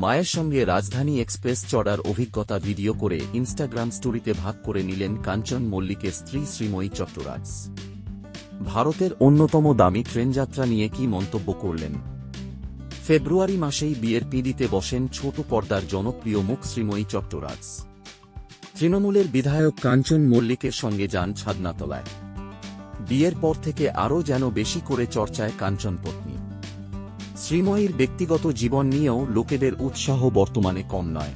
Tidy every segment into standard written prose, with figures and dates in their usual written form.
মায়ের সঙ্গে রাজধানী এক্সপ্রেস চড়ার অভিজ্ঞতা ভিডিও করে ইনস্টাগ্রাম স্টোরিতে ভাগ করে নিলেন কাঞ্চন মল্লিকের স্ত্রী শ্রীময়ী চট্টরাজ। ভারতের অন্যতম দামি ট্রেনযাত্রা নিয়ে কি মন্তব্য করলেন? ফেব্রুয়ারি মাসেই বিয়ের পিঁড়িতে বসেন ছোট পর্দার জনপ্রিয় মুখ শ্রীময়ী চট্টরাজ। তৃণমূলের বিধায়ক কাঞ্চন মল্লিকের সঙ্গে যান ছাদনাতলায়। বিয়ের পর থেকে আরও যেন বেশি করে চর্চায় কাঞ্চন পত্নী। শ্রীময়ীর ব্যক্তিগত জীবন নিয়েও লোকেদের উৎসাহ বর্তমানে কম নয়।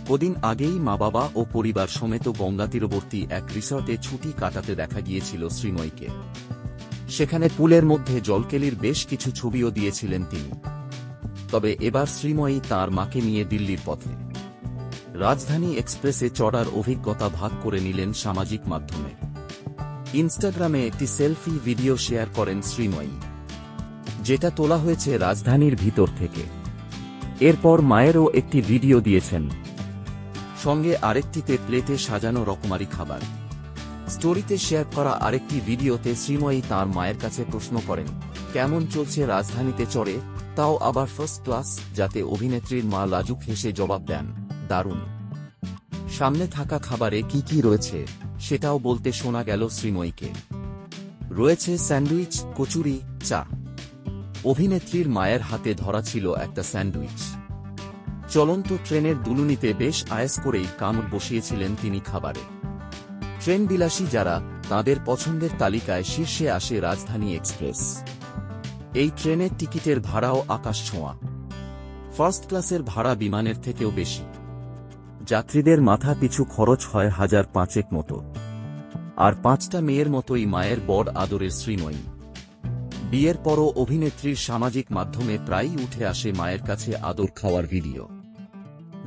কদিন আগেই মা বাবা ও পরিবার সমেত গঙ্গা তীরবর্তী এক রিসর্টে ছুটি কাটাতে দেখা গিয়েছিল শ্রীময়ীকে। সেখানে পুলের মধ্যে জলকেলির বেশ কিছু ছবিও দিয়েছিলেন তিনি। তবে এবার শ্রীময়ী তাঁর মাকে নিয়ে দিল্লির পথে। রাজধানী এক্সপ্রেসে চড়ার অভিজ্ঞতা ভাগ করে নিলেন সামাজিক মাধ্যমে। ইনস্টাগ্রামে একটি সেলফি ভিডিও শেয়ার করেন শ্রীময়ী, যেটা তোলা হয়েছে রাজধানীর ভিতর থেকে। এরপর মায়েরও একটি ভিডিও দিয়েছেন, সঙ্গে আরেকটিতে প্লেটে সাজানো রকমারি খাবার। স্টোরিতে শেয়ার করা আরেকটি ভিডিওতে শ্রীময়ী তাঁর মায়ের কাছে প্রশ্ন করেন, কেমন চলছে রাজধানীতে চড়ে, তাও আবার ফার্স্ট ক্লাস, যাতে অভিনেত্রীর মা লাজুক হেসে জবাব দেন, দারুণ। সামনে থাকা খাবারে কি কি রয়েছে সেটাও বলতে শোনা গেল শ্রীময়ীকে। রয়েছে স্যান্ডউইচ, কচুরি, চা। অভিনেত্রীর মায়ের হাতে ধরা ছিল একটা স্যান্ডউইচ। চলন্ত ট্রেনের দুলুনিতে বেশ আয়েস করেই কামড় বসিয়েছিলেন তিনি খাবারে। ট্রেন বিলাসী যারা, তাঁদের পছন্দের তালিকায় শীর্ষে আসে রাজধানী এক্সপ্রেস। এই ট্রেনের টিকিটের ভাড়াও আকাশ ছোঁয়া। ফার্স্ট ক্লাসের ভাড়া বিমানের থেকেও বেশি। যাত্রীদের মাথা পিছু খরচ হয় 1,500 মতো। আর 5টা মেয়ের মতোই মায়ের বড় আদরের শ্রীময়ী। বিয়ের পরও অভিনেত্রীর সামাজিক মাধ্যমে প্রায়ই উঠে আসে মায়ের কাছে আদর খাওয়ার ভিডিও।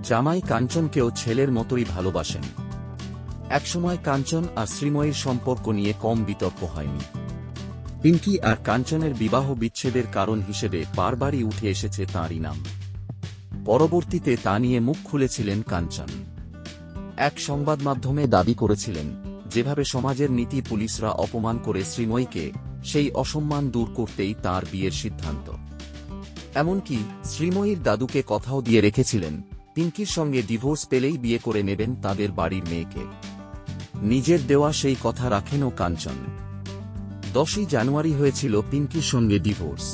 জামাই কাঞ্চনকেও ছেলের মতোই ভালোবাসেন। একসময় কাঞ্চন আর শ্রীময়ীর সম্পর্ক নিয়ে কম বিতর্ক হয়নি। পিঙ্কি আর কাঞ্চনের বিবাহ বিচ্ছেদের কারণ হিসেবে বারবারই উঠে এসেছে তাঁরই নাম। পরবর্তীতে তা নিয়ে মুখ খুলেছিলেন কাঞ্চন। এক সংবাদ মাধ্যমে দাবি করেছিলেন, যেভাবে সমাজের নীতি পুলিশরা অপমান করে শ্রীময়ীকে, সেই অসম্মান দূর করতেই তাঁর বিয়ের সিদ্ধান্ত। এমনকি শ্রীময়ীর দাদুকে কথাও দিয়ে রেখেছিলেন, পিঙ্কির সঙ্গে ডিভোর্স পেলেই বিয়ে করে নেবেন তাদের বাড়ির মেয়েকে। নিজের দেওয়া সেই কথা রাখেনও কাঞ্চন। 10ই জানুয়ারি হয়েছিল পিঙ্কির সঙ্গে ডিভোর্স।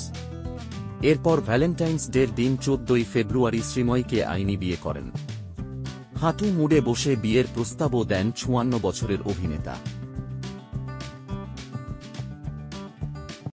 এরপর ভ্যালেন্টাইন্স ডের দিন 14ই ফেব্রুয়ারি শ্রীময়ীকে আইনি বিয়ে করেন। হাঁটু মুড়ে বসে বিয়ের প্রস্তাবও দেন 54 বছরের অভিনেতা।